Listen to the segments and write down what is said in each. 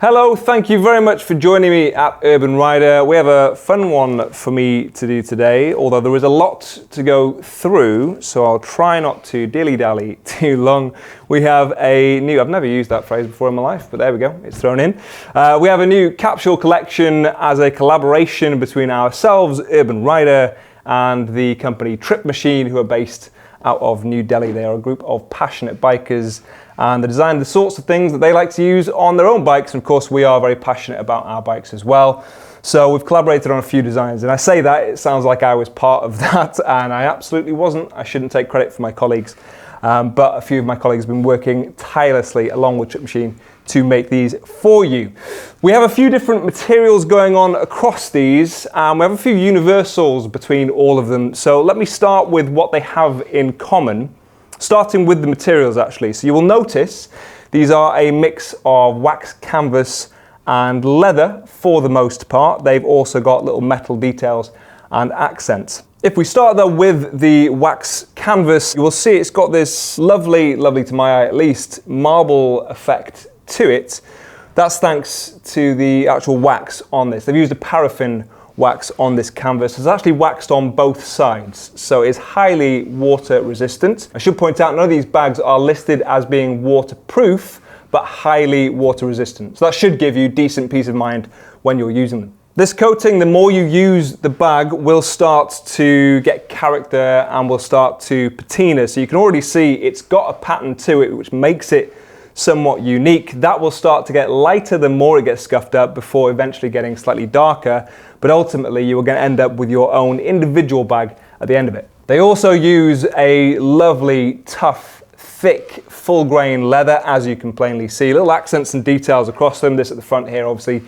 Hello, thank you very much for joining me at Urban Rider. We have a fun one for me to do today, although there is a lot to go through, so I'll try not to dilly-dally too long. We have a new, I've never used that phrase before in my life, but there we go, it's thrown in. We have a new capsule collection as a collaboration between ourselves, Urban Rider, and the company Trip Machine, who are based out of New Delhi. They are a group of passionate bikers, and they design the sorts of things that they like to use on their own bikes. And of course, we are very passionate about our bikes as well. So we've collaborated on a few designs, and I say that, it sounds like I was part of that, and I absolutely wasn't. I shouldn't take credit for my colleagues, but a few of my colleagues have been working tirelessly along with Trip Machine to make these for you. We have a few different materials going on across these, and we have a few universals between all of them. So let me start with what they have in common, starting with the materials actually. So you will notice these are a mix of wax canvas and leather for the most part. They've also got little metal details and accents. If we start though with the wax canvas, you will see it's got this lovely to my eye at least, marble effect to it. That's thanks to the actual wax on this. They've used a paraffin wax on this canvas. It's actually waxed on both sides, so it's highly water resistant. I should point out, none of these bags are listed as being waterproof, but highly water resistant. So that should give you decent peace of mind when you're using them. This coating, the more you use the bag, will start to get character and will start to patina. So you can already see it's got a pattern to it, which makes it somewhat unique. That will start to get lighter the more it gets scuffed up before eventually getting slightly darker, but ultimately you are going to end up with your own individual bag at the end of it. They also use a lovely, tough, thick, full grain leather, as you can plainly see. Little accents and details across them. This at the front here, obviously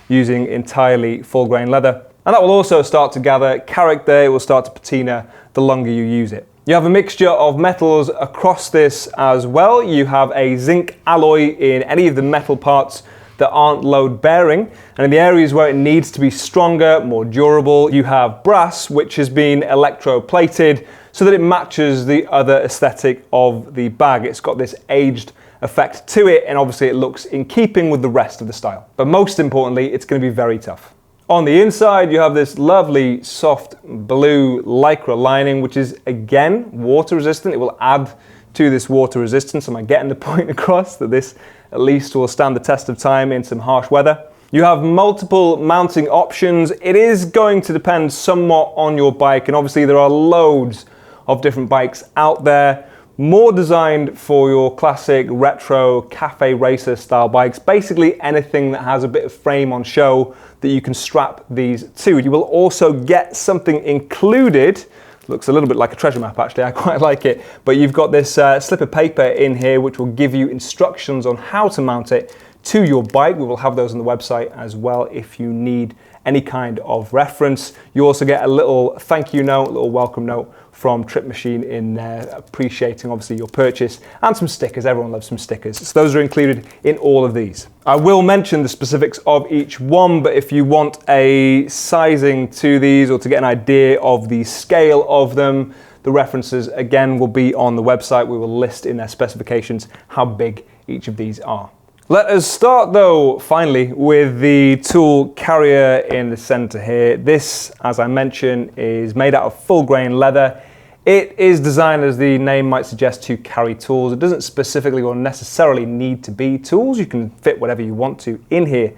using entirely full grain leather. And that will also start to gather character. It will start to patina the longer you use it. You have a mixture of metals across this as well. You have a zinc alloy in any of the metal parts that aren't load bearing. And in the areas where it needs to be stronger, more durable, you have brass, which has been electroplated so that it matches the other aesthetic of the bag. It's got this aged effect to it, and obviously it looks in keeping with the rest of the style. But most importantly, it's going to be very tough. On the inside, you have this lovely soft blue lycra lining, which is again water resistant. It will add to this water resistance. Am I getting the point across that this at least will stand the test of time in some harsh weather? You have multiple mounting options. It is going to depend somewhat on your bike, and obviously there are loads of different bikes out there, more designed for your classic retro cafe racer style bikes. Basically anything that has a bit of frame on show that you can strap these to. You will also get something included. Looks a little bit like a treasure map actually, I quite like it. But you've got this slip of paper in here which will give you instructions on how to mount it to your bike. We will have those on the website as well if you need any kind of reference. You also get a little thank you note, a little welcome note from Trip Machine in there, appreciating obviously your purchase, and some stickers. Everyone loves some stickers. So those are included in all of these. I will mention the specifics of each one, but if you want a sizing to these or to get an idea of the scale of them, the references again will be on the website. We will list in their specifications how big each of these are. Let us start though, finally, with the tool carrier in the center here. This, as I mentioned, is made out of full grain leather. It is designed, as the name might suggest, to carry tools. It doesn't specifically or necessarily need to be tools. You can fit whatever you want to in here,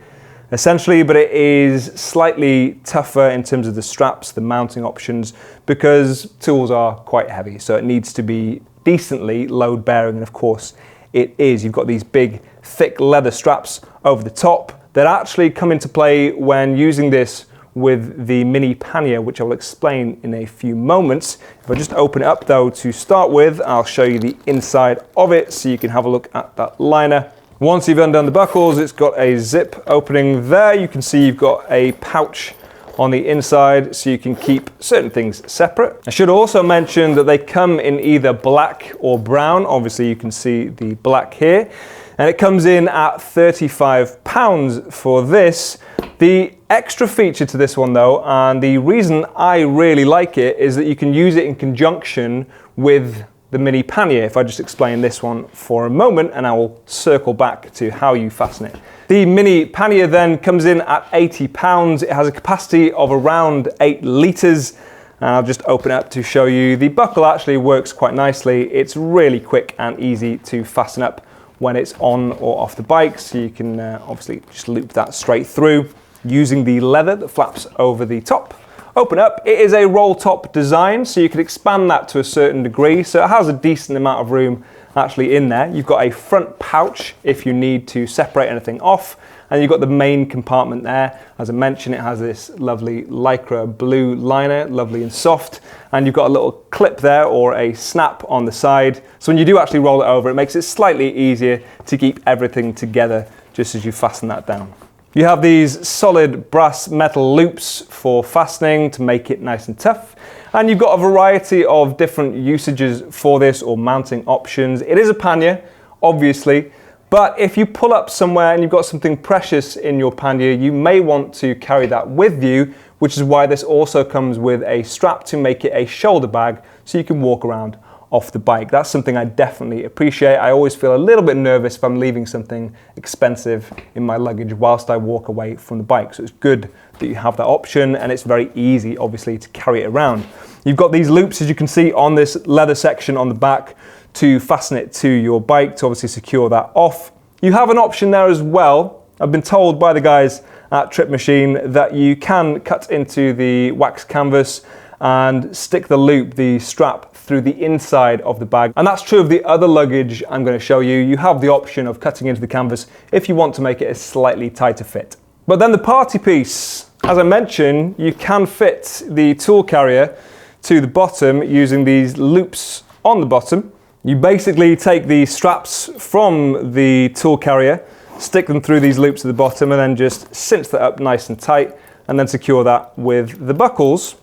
essentially, but it is slightly tougher in terms of the straps, the mounting options, because tools are quite heavy. So it needs to be decently load bearing, and of course it is. You've got these big, thick leather straps over the top that actually come into play when using this with the mini pannier, which I will explain in a few moments. If I just open it up though to start with, I'll show you the inside of it so you can have a look at that liner. Once you've undone the buckles, it's got a zip opening there. You can see you've got a pouch on the inside so you can keep certain things separate. I should also mention that they come in either black or brown. Obviously you can see the black here, and it comes in at £35 for this. The extra feature to this one though, and the reason I really like it, is that you can use it in conjunction with the mini pannier, if I just explain this one for a moment, and I will circle back to how you fasten it. The mini pannier then comes in at £80. It has a capacity of around 8 litres. And I'll just open it up to show you. The buckle actually works quite nicely. It's really quick and easy to fasten up when it's on or off the bike, so you can obviously just loop that straight through using the leather that flaps over the top. Open up, it is a roll top design, so you can expand that to a certain degree, so it has a decent amount of room actually in there. You've got a front pouch if you need to separate anything off, and you've got the main compartment there. As I mentioned, it has this lovely lycra blue liner, lovely and soft, and you've got a little clip there or a snap on the side. So when you do actually roll it over, it makes it slightly easier to keep everything together just as you fasten that down. You have these solid brass metal loops for fastening to make it nice and tough. And you've got a variety of different usages for this or mounting options. It is a pannier, obviously, but if you pull up somewhere and you've got something precious in your pannier, you may want to carry that with you, which is why this also comes with a strap to make it a shoulder bag so you can walk around off the bike. That's something I definitely appreciate. I always feel a little bit nervous if I'm leaving something expensive in my luggage whilst I walk away from the bike. So it's good that you have that option, and it's very easy, obviously, to carry it around. You've got these loops, as you can see, on this leather section on the back to fasten it to your bike to obviously secure that off. You have an option there as well. I've been told by the guys at Trip Machine that you can cut into the wax canvas and stick the loop, the strap, through the inside of the bag. And that's true of the other luggage I'm going to show you. You have the option of cutting into the canvas if you want to make it a slightly tighter fit. But then the party piece, as I mentioned, you can fit the tool carrier to the bottom using these loops on the bottom. You basically take the straps from the tool carrier, stick them through these loops at the bottom, and then just cinch that up nice and tight, and then secure that with the buckles.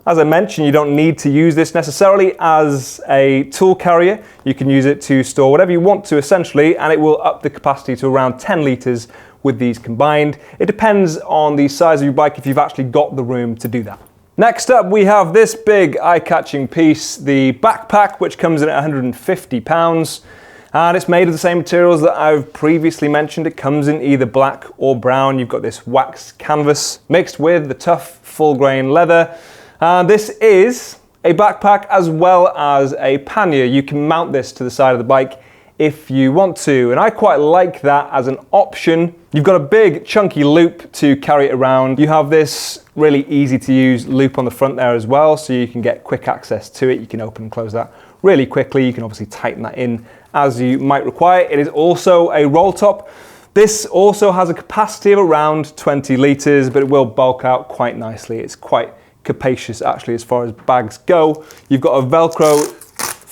As I mentioned, you don't need to use this necessarily as a tool carrier. You can use it to store whatever you want to, essentially, and it will up the capacity to around 10 litres with these combined. It depends on the size of your bike if you've actually got the room to do that. Next up, we have this big eye-catching piece, the backpack, which comes in at £150. And it's made of the same materials that I've previously mentioned. It comes in either black or brown. You've got this wax canvas mixed with the tough full grain leather. This is a backpack as well as a pannier. You can mount this to the side of the bike if you want to, and I quite like that as an option. You've got a big chunky loop to carry it around. You have this really easy to use loop on the front there as well, so you can get quick access to it. You can open and close that really quickly. You can obviously tighten that in as you might require. It is also a roll top. This also has a capacity of around 20 litres, but it will bulk out quite nicely. It's quite capacious actually as far as bags go. You've got a Velcro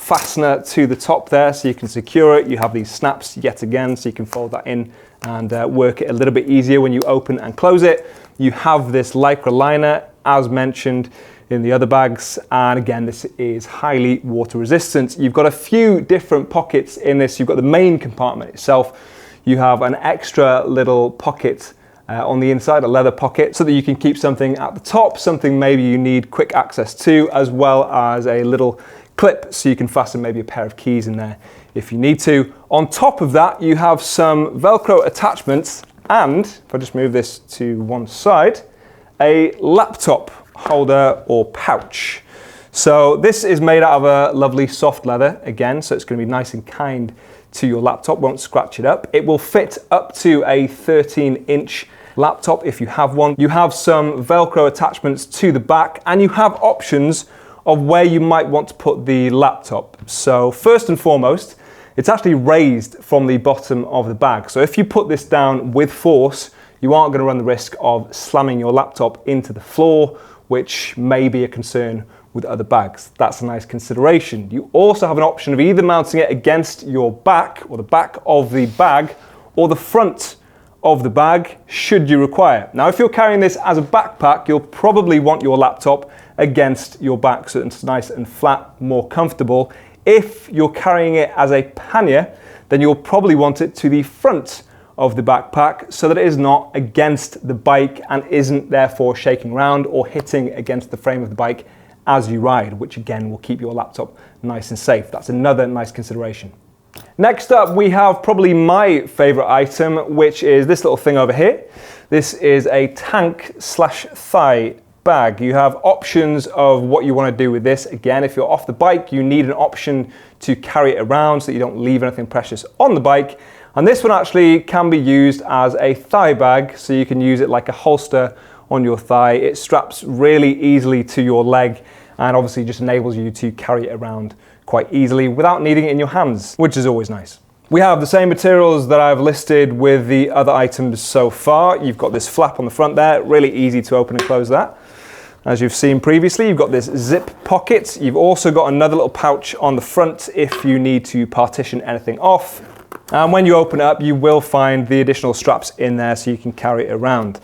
fastener to the top there so you can secure it. You have these snaps yet again so you can fold that in and work it a little bit easier when you open and close it. You have this lycra liner as mentioned in the other bags, and again this is highly water resistant. You've got a few different pockets in this. You've got the main compartment itself. You have an extra little pocket on the inside, a leather pocket, so that you can keep something at the top, something maybe you need quick access to, as well as a little clip so you can fasten maybe a pair of keys in there if you need to. On top of that, you have some Velcro attachments, and if I just move this to one side, a laptop holder or pouch. So this is made out of a lovely soft leather again, so it's going to be nice and kind to your laptop, won't scratch it up. It will fit up to a 13-inch laptop if you have one. You have some Velcro attachments to the back, and you have options of where you might want to put the laptop. So first and foremost, it's actually raised from the bottom of the bag. So if you put this down with force, you aren't going to run the risk of slamming your laptop into the floor, which may be a concern with other bags. That's a nice consideration. You also have an option of either mounting it against your back or the back of the bag or the front of the bag should you require. Now, if you're carrying this as a backpack, you'll probably want your laptop against your back so it's nice and flat, more comfortable. If you're carrying it as a pannier, then you'll probably want it to the front of the backpack so that it is not against the bike and isn't therefore shaking around or hitting against the frame of the bike as you ride, which again will keep your laptop nice and safe. That's another nice consideration. Next up, we have probably my favorite item, which is this little thing over here. This is a tank/thigh bag. You have options of what you want to do with this. Again, if you're off the bike, you need an option to carry it around so that you don't leave anything precious on the bike. And this one actually can be used as a thigh bag, so you can use it like a holster on your thigh. It straps really easily to your leg and obviously just enables you to carry it around quite easily without needing it in your hands, which is always nice. We have the same materials that I've listed with the other items so far. You've got this flap on the front there, really easy to open and close that. As you've seen previously, you've got this zip pocket. You've also got another little pouch on the front if you need to partition anything off. And when you open it up, you will find the additional straps in there so you can carry it around.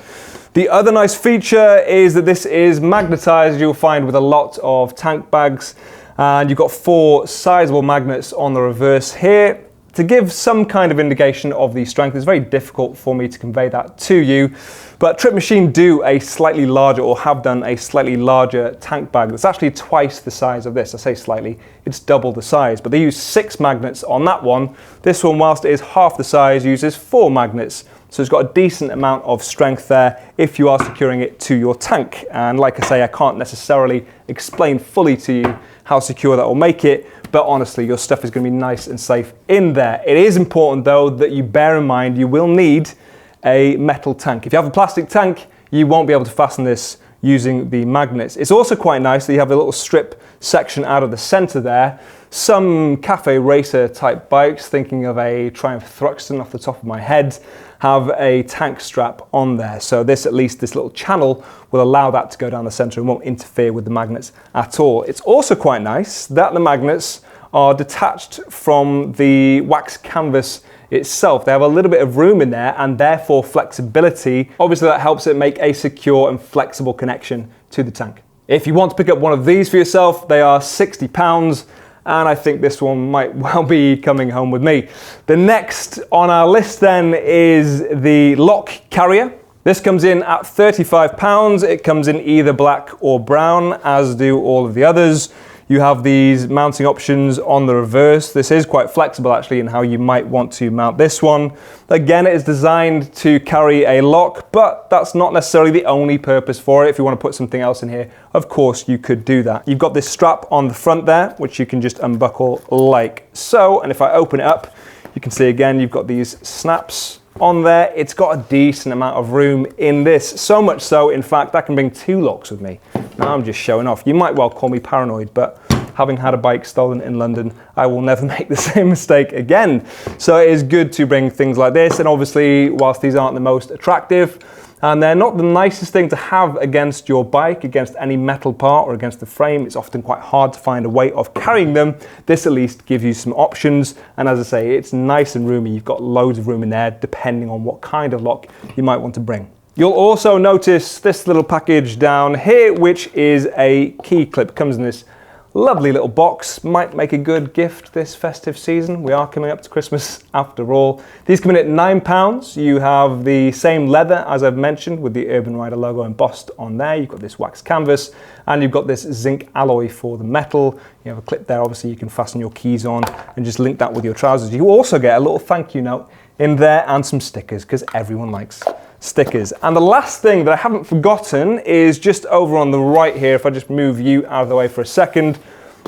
The other nice feature is that this is magnetized. You'll find with a lot of tank bags. And you've got 4 sizable magnets on the reverse here to give some kind of indication of the strength. It's very difficult for me to convey that to you, but Trip Machine do a slightly larger, or have done a slightly larger tank bag that's actually twice the size of this. I say slightly, it's double the size, but they use 6 magnets on that one. This one, whilst it is half the size, uses 4 magnets. So it's got a decent amount of strength there if you are securing it to your tank. And like I say, I can't necessarily explain fully to you how secure that will make it, but honestly, your stuff is going to be nice and safe in there. It is important though that you bear in mind you will need a metal tank. If you have a plastic tank, you won't be able to fasten this using the magnets. It's also quite nice that you have a little strip section out of the center there. Some cafe racer type bikes, thinking of a Triumph Thruxton off the top of my head, have a tank strap on there. So this, at least this little channel, will allow that to go down the center and won't interfere with the magnets at all. It's also quite nice that the magnets are detached from the wax canvas itself. They have a little bit of room in there and therefore flexibility. Obviously that helps it make a secure and flexible connection to the tank. If you want to pick up one of these for yourself, they are £60. And I think this one might well be coming home with me. The next on our list then is the lock carrier. This comes in at £35. It comes in either black or brown, as do all of the others. You have these mounting options on the reverse. This is quite flexible actually in how you might want to mount this one. Again, it is designed to carry a lock, but that's not necessarily the only purpose for it. If you want to put something else in here, of course you could do that. You've got this strap on the front there, which you can just unbuckle like so. And if I open it up, you can see again, you've got these snaps on there. It's got a decent amount of room in this. So much so, in fact, I can bring 2 locks with me. Now I'm just showing off. You might well call me paranoid, but having had a bike stolen in London, I will never make the same mistake again. So it is good to bring things like this. And obviously, whilst these aren't the most attractive, and they're not the nicest thing to have against your bike, against any metal part or against the frame, it's often quite hard to find a way of carrying them. This at least gives you some options. And as I say, it's nice and roomy. You've got loads of room in there, depending on what kind of lock you might want to bring. You'll also notice this little package down here, which is a key clip. It comes in this lovely little box. Might make a good gift this festive season. We are coming up to Christmas after all. These come in at £9. You have the same leather as I've mentioned with the Urban Rider logo embossed on there. You've got this wax canvas and you've got this zinc alloy for the metal. You have a clip there, obviously you can fasten your keys on and just link that with your trousers. You also get a little thank you note in there and some stickers, because everyone likes stickers. And the last thing that I haven't forgotten is just over on the right here. If I just move you out of the way for a second,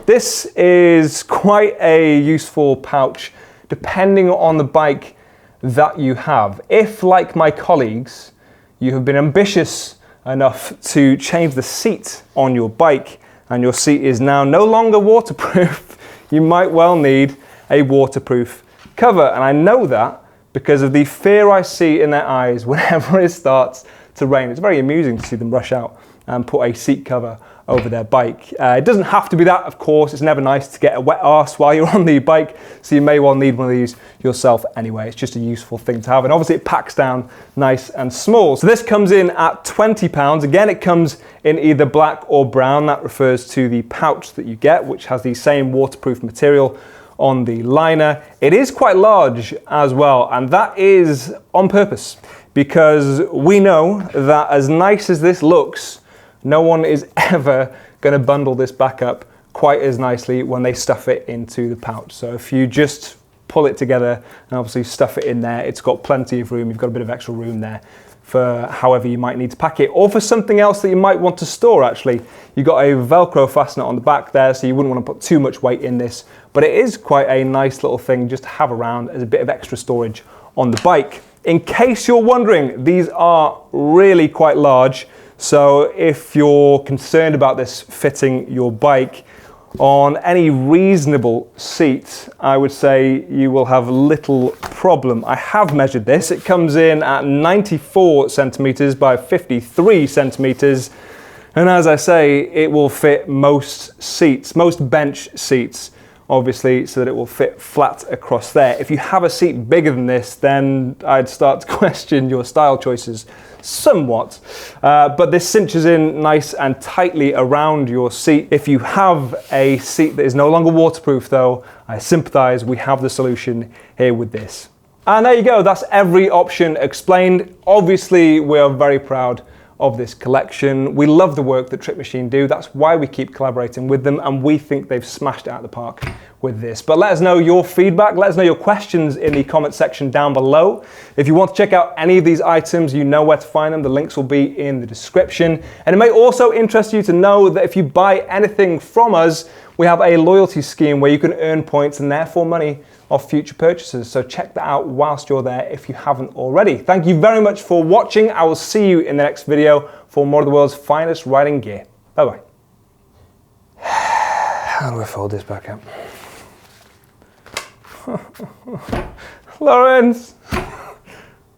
this is quite a useful pouch depending on the bike that you have. If, like my colleagues, you have been ambitious enough to change the seat on your bike and your seat is now no longer waterproof, you might well need a waterproof cover. And I know that because of the fear I see in their eyes whenever it starts to rain. It's very amusing to see them rush out and put a seat cover over their bike. It doesn't have to be that, of course. It's never nice to get a wet arse while you're on the bike, so you may well need one of these yourself anyway. It's just a useful thing to have, and obviously it packs down nice and small. So this comes in at £20. Again, it comes in either black or brown. That refers to the pouch that you get, which has the same waterproof material on the liner. It is quite large as well, and that is on purpose, because we know that as nice as this looks, no one is ever going to bundle this back up quite as nicely when they stuff it into the pouch. So if you just pull it together and obviously stuff it in there, it's got plenty of room. You've got a bit of extra room there for however you might need to pack it, or for something else that you might want to store. Actually, you've got a Velcro fastener on the back there, so you wouldn't want to put too much weight in this, but it is quite a nice little thing just to have around as a bit of extra storage on the bike. In case you're wondering, these are really quite large, so if you're concerned about this fitting your bike, on any reasonable seat, I would say you will have little problem. I have measured this. It comes in at 94 centimeters by 53 centimeters. And as I say, it will fit most seats, most bench seats, obviously, so that it will fit flat across there. If you have a seat bigger than this, then I'd start to question your style choices somewhat, but this cinches in nice and tightly around your seat. If you have a seat that is no longer waterproof though, I sympathize, we have the solution here with this. And there you go, that's every option explained. Obviously, we are very proud of this collection. We love the work that Trick Machine do. That's why we keep collaborating with them, and we think they've smashed it out of the park with this. But let us know your feedback, let us know your questions in the comment section down below. If you want to check out any of these items, you know where to find them. The links will be in the description. And it may also interest you to know that if you buy anything from us, we have a loyalty scheme where you can earn points and therefore money off future purchases. So check that out whilst you're there if you haven't already. Thank you very much for watching. I will see you in the next video for more of the world's finest riding gear. Bye-bye. How do I fold this back up? Lawrence!